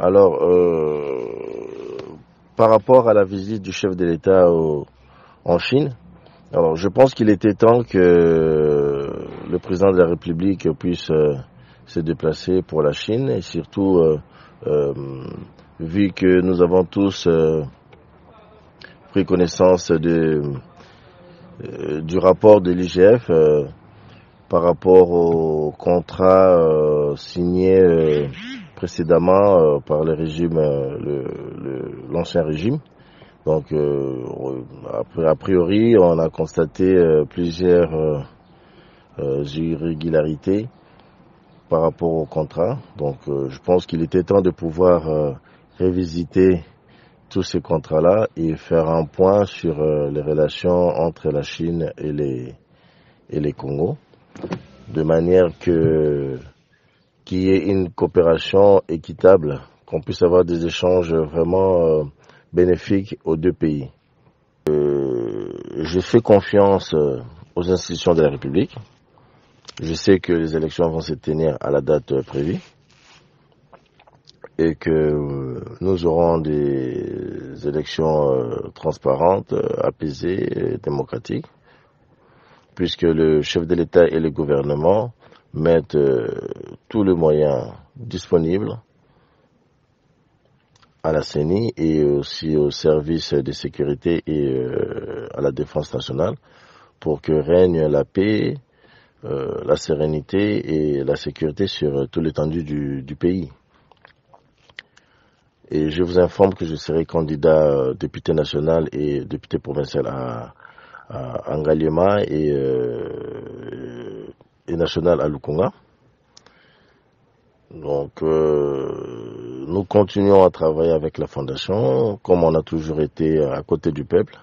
Alors, par rapport à la visite du chef de l'État en Chine, alors je pense qu'il était temps que le président de la République puisse se déplacer pour la Chine et surtout euh, vu que nous avons tous pris connaissance du rapport de l'IGF par rapport au contrat signé précédemment par le régime, l'ancien régime. Donc, a priori, on a constaté plusieurs irrégularités par rapport au contrat. Donc, je pense qu'il était temps de pouvoir révisiter tous ces contrats-là et faire un point sur les relations entre la Chine et les Congos, de manière qu'il y ait une coopération équitable, qu'on puisse avoir des échanges vraiment bénéfiques aux deux pays. Je fais confiance aux institutions de la République. Je sais que les élections vont se tenir à la date prévue et que nous aurons des élections transparentes, apaisées, démocratiques, puisque le chef de l'État et le gouvernement mettent tous les moyens disponibles à la CENI et aussi au service de sécurité et à la défense nationale pour que règne la paix, la sérénité et la sécurité sur toute l'étendue du pays. Et je vous informe que je serai candidat député national et député provincial à Ngaliema et national à Lukunga. Donc, nous continuons à travailler avec la Fondation, comme on a toujours été à côté du peuple.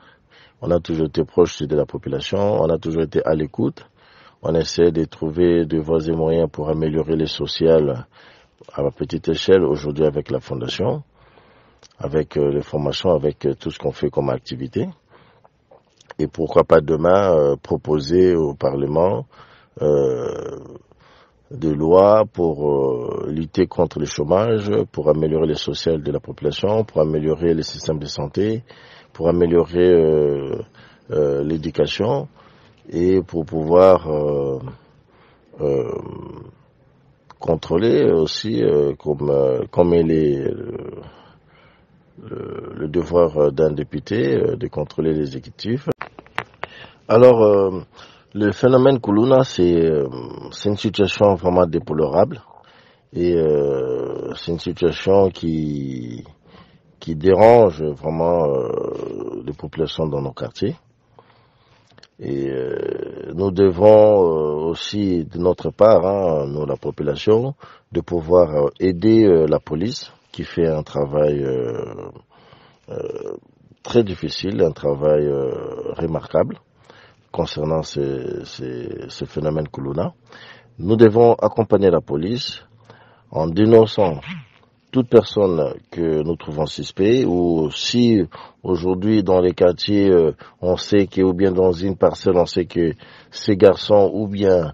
On a toujours été proche de la population, on a toujours été à l'écoute. On essaie de trouver de voies et moyens pour améliorer les sociales à petite échelle, aujourd'hui avec la Fondation, avec les formations, avec tout ce qu'on fait comme activité. Et pourquoi pas demain proposer au Parlement des lois pour lutter contre le chômage, pour améliorer les sociales de la population, pour améliorer les systèmes de santé, pour améliorer l'éducation et pour pouvoir contrôler aussi, comme il est le devoir d'un député, de contrôler l'exécutif. Alors, le phénomène Kuluna, c'est une situation vraiment déplorable et c'est une situation qui dérange vraiment les populations dans nos quartiers. Et nous devons aussi, de notre part, nous la population, de pouvoir aider la police qui fait un travail très difficile, un travail remarquable concernant ce phénomène Kuluna. Nous devons accompagner la police en dénonçant toute personne que nous trouvons suspect, ou si aujourd'hui dans les quartiers on sait que, ou bien dans une parcelle on sait que ces garçons ou bien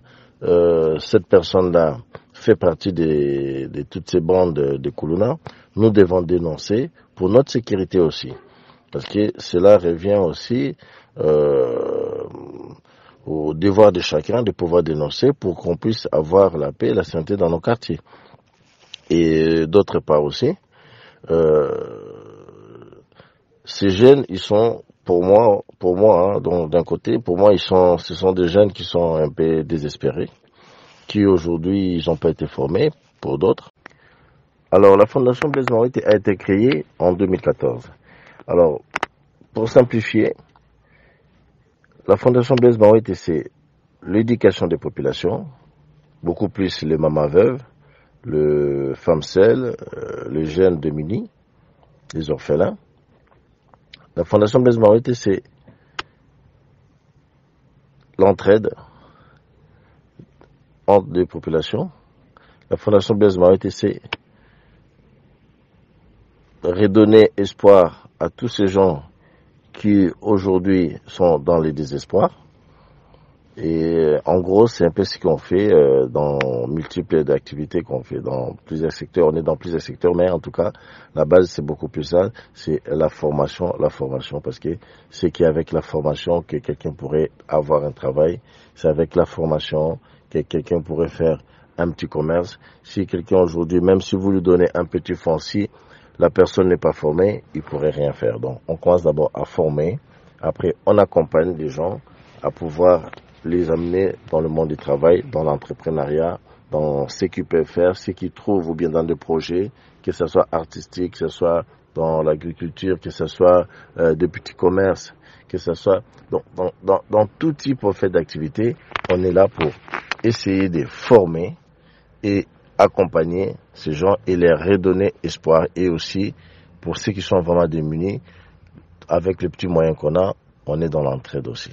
cette personne-là fait partie de toutes ces bandes de Kuluna, nous devons dénoncer pour notre sécurité aussi, parce que cela revient aussi au devoir de chacun de pouvoir dénoncer pour qu'on puisse avoir la paix et la sécurité dans nos quartiers. Et d'autre part aussi, ces jeunes, ils sont, pour moi, donc d'un côté, pour moi, ce sont des jeunes qui sont un peu désespérés, qui aujourd'hui, ils n'ont pas été formés, pour d'autres. Alors, la Fondation Blaise Mawete a été créée en 2014. Alors, pour simplifier, la Fondation Blaise Mawete, c'est l'éducation des populations, beaucoup plus les mamans veuves, le femmes seules, les jeunes démunis, les orphelins. La Fondation Blaise Mawete, c'est l'entraide entre les populations. La Fondation Blaise Mawete, c'est redonner espoir à tous ces gens qui aujourd'hui sont dans le désespoir. Et en gros, c'est un peu ce qu'on fait dans multiples activités qu'on fait dans plusieurs secteurs. On est dans plusieurs secteurs, mais en tout cas, la base, c'est beaucoup plus ça. C'est la formation, parce que c'est qu'avec la formation que quelqu'un pourrait avoir un travail. C'est avec la formation que quelqu'un pourrait faire un petit commerce. Si quelqu'un aujourd'hui, même si vous lui donnez un petit fonds, si la personne n'est pas formée, il pourrait rien faire. Donc, on commence d'abord à former. Après, on accompagne les gens à pouvoir les amener dans le monde du travail, dans l'entrepreneuriat, dans ce qu'ils peuvent faire, ce qu'ils trouvent, ou bien dans des projets, que ce soit artistique, que ce soit dans l'agriculture, que ce soit des petits commerces, que ce soit dans tout type en fait d'activité. On est là pour essayer de former et accompagner ces gens et leur redonner espoir. Et aussi, pour ceux qui sont vraiment démunis, avec les petits moyens qu'on a, on est dans l'entraide aussi.